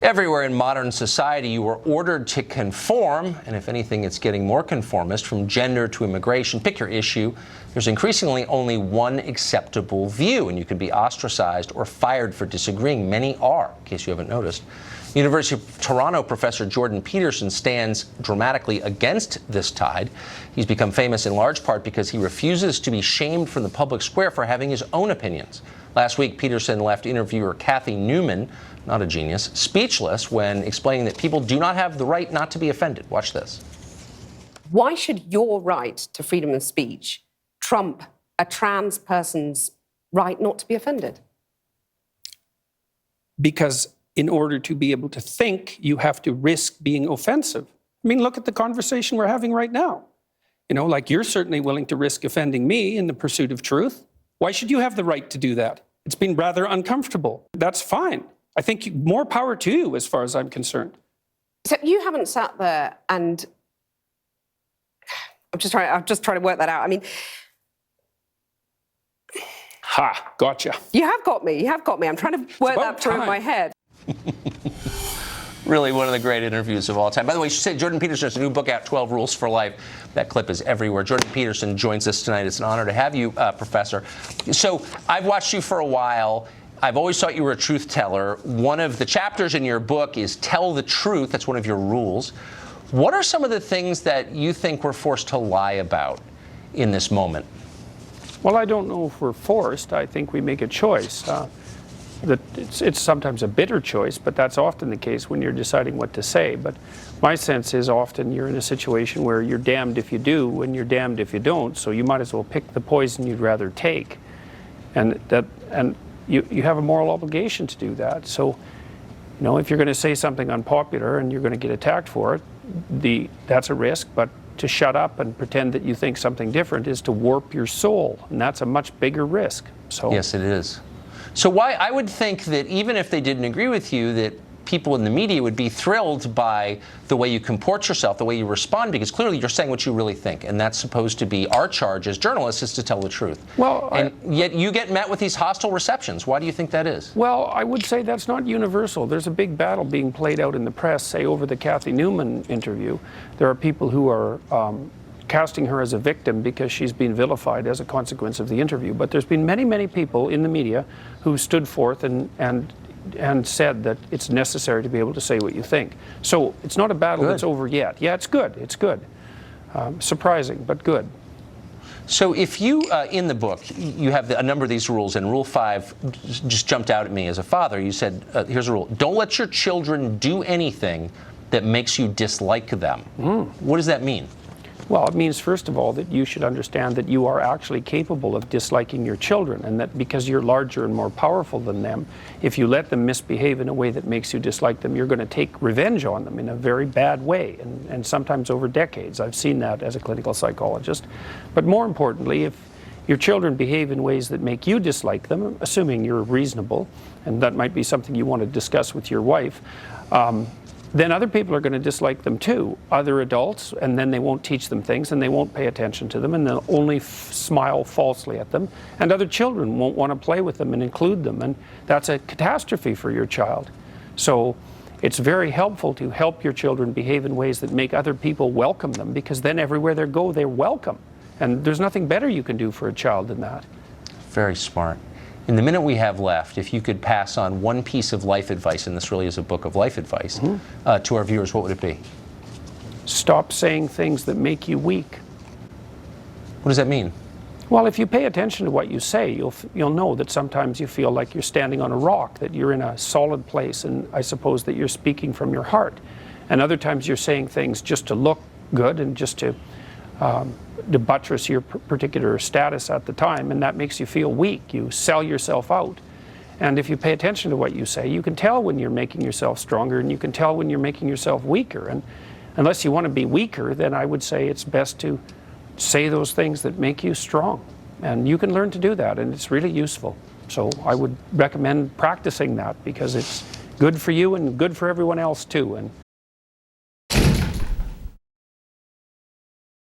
Everywhere in modern society, you are ordered to conform, and if anything, it's getting more conformist, from gender to immigration. Pick your issue. There's increasingly only one acceptable view, and you can be ostracized or fired for disagreeing. Many are, in case you haven't noticed. University of Toronto professor Jordan Peterson stands dramatically against this tide. He's become famous in large part because he refuses to be shamed from the public square for having his own opinions. Last week, Peterson left interviewer Kathy Newman, not a genius, speechless when explaining that people do not have the right not to be offended. Watch this. Why should your right to freedom of speech trump a trans person's right not to be offended? Because in order to be able to think, you have to risk being offensive. I mean, look at the conversation we're having right now. You know, like, you're certainly willing to risk offending me in the pursuit of truth. Why should you have the right to do that? It's been rather uncomfortable. That's fine. I think more power to you, as far as I'm concerned. So you haven't sat there and I'm just trying to work that out. I mean, ha, gotcha. You have got me. I'm trying to work that through in my head. Really one of the great interviews of all time. By the way, you should say Jordan Peterson has a new book out, 12 Rules for Life. That clip is everywhere. Jordan Peterson joins us tonight. It's an honor to have you, Professor. So I've watched you for a while. I've always thought you were a truth teller. One of the chapters in your book is Tell the Truth. That's one of your rules. What are some of the things that you think we're forced to lie about in this moment? Well, I don't know if we're forced. I think we make a choice. That it's sometimes a bitter choice, but that's often the case when you're deciding what to say. But my sense is often you're in a situation where you're damned if you do and you're damned if you don't, so you might as well pick the poison you'd rather take. And you have a moral obligation to do that. So, you know, if you're going to say something unpopular and you're going to get attacked for it, that's a risk, but to shut up and pretend that you think something different is to warp your soul, and that's a much bigger risk. So yes, it is. So why I would think that even if they didn't agree with you, that people in the media would be thrilled by the way you comport yourself, the way you respond, because clearly you're saying what you really think, and that's supposed to be our charge as journalists, is to tell the truth. Well, and yet you get met with these hostile receptions. Why do you think that is? Well, I would say that's not universal. There's a big battle being played out in the press, say over the Kathy Newman interview. There are people who are casting her as a victim because she's been vilified as a consequence of the interview. But there's been many, many people in the media who stood forth and said that it's necessary to be able to say what you think. So it's not a battle that's over yet. Yeah, it's good. It's good. Surprising, but good. So if you, in the book, you have a number of these rules, and Rule 5 just jumped out at me as a father. You said, here's a rule. Don't let your children do anything that makes you dislike them. What does that mean? Well, it means, first of all, that you should understand that you are actually capable of disliking your children, and that because you're larger and more powerful than them, if you let them misbehave in a way that makes you dislike them, you're going to take revenge on them in a very bad way, and sometimes over decades. I've seen that as a clinical psychologist. But more importantly, if your children behave in ways that make you dislike them, assuming you're reasonable, and that might be something you want to discuss with your wife, then other people are going to dislike them too, other adults, and then they won't teach them things, and they won't pay attention to them, and they'll only smile falsely at them, and other children won't want to play with them and include them, and that's a catastrophe for your child. So it's very helpful to help your children behave in ways that make other people welcome them, because then everywhere they go, they're welcome. And there's nothing better you can do for a child than that. Very smart. In the minute we have left, if you could pass on one piece of life advice, and this really is a book of life advice, to our viewers, what would it be? Stop saying things that make you weak. What does that mean? Well, if you pay attention to what you say, you'll know that sometimes you feel like you're standing on a rock, that you're in a solid place, and I suppose that you're speaking from your heart. And other times you're saying things just to look good and just to buttress your particular status at the time, and that makes you feel weak. You sell yourself out. And if you pay attention to what you say, you can tell when you're making yourself stronger, and you can tell when you're making yourself weaker. And unless you want to be weaker, then I would say it's best to say those things that make you strong. And you can learn to do that, and it's really useful. So I would recommend practicing that, because it's good for you and good for everyone else too. And